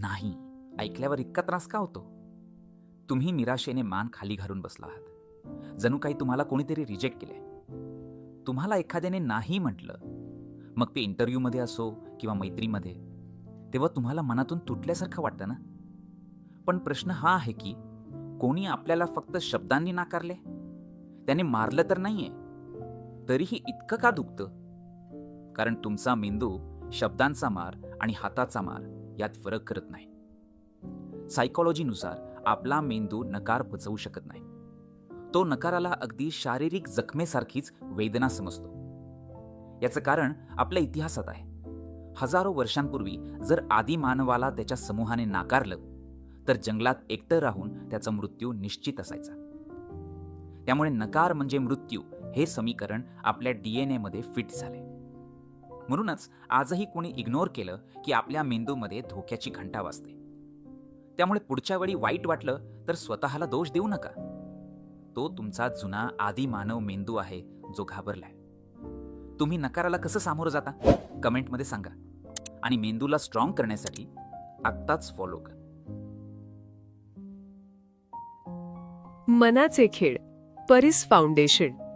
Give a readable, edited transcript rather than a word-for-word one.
नाही ऐकल्यावर इतका त्रास का होतो? तुम्ही निराशेने मान खाली घालून बसला आहात, जणू काही तुम्हाला कोणीतरी रिजेक्ट केलंय. तुम्हाला एखाद्याने नाही म्हटलं, मग ते इंटरव्ह्यूमध्ये असो किंवा मैत्रीमध्ये, तेव्हा तुम्हाला मनातून तुटल्यासारखं वाटतं ना. पण प्रश्न हा आहे की कोणी आपल्याला फक्त शब्दांनी नाकारले, त्याने मारलं तर नाहीये, तरीही इतकं का दुखतं? कारण तुमचा मेंदू शब्दांचा मार आणि हाताचा मार यात फरक करत नाही. सायकोलॉजीनुसार आपला मेंदू नकार पचवू शकत नाही. तो नकाराला अगदी शारीरिक जखमेसारखीच वेदना समजतो. याचं कारण आपल्या इतिहासात आहे. हजारो वर्षांपूर्वी जर आदी मानवाला त्याच्या समूहाने नाकारलं, तर जंगलात एकटं राहून त्याचा मृत्यू निश्चित असायचा. त्यामुळे नकार म्हणजे मृत्यू हे समीकरण आपल्या DNA मध्ये फिट झाले. म्हणूनच आजही कोणी इग्नोर केलं की आपल्या मेंदूमध्ये धोक्याची घंटा वाजते. त्यामुळे पुढच्या वेळी वाईट वाटलं तर स्वतःला दोष देऊ नका. तो तुमचा जुना आदी मानव मेंदू आहे जो घाबरलाय. तुम्ही नकाराला कसं सामोरं जाता कमेंटमध्ये सांगा. आणि मेंदूला स्ट्रॉंग करण्यासाठी आत्ताच फॉलो करा. मनाचे खेळ, परिस फाउंडेशन.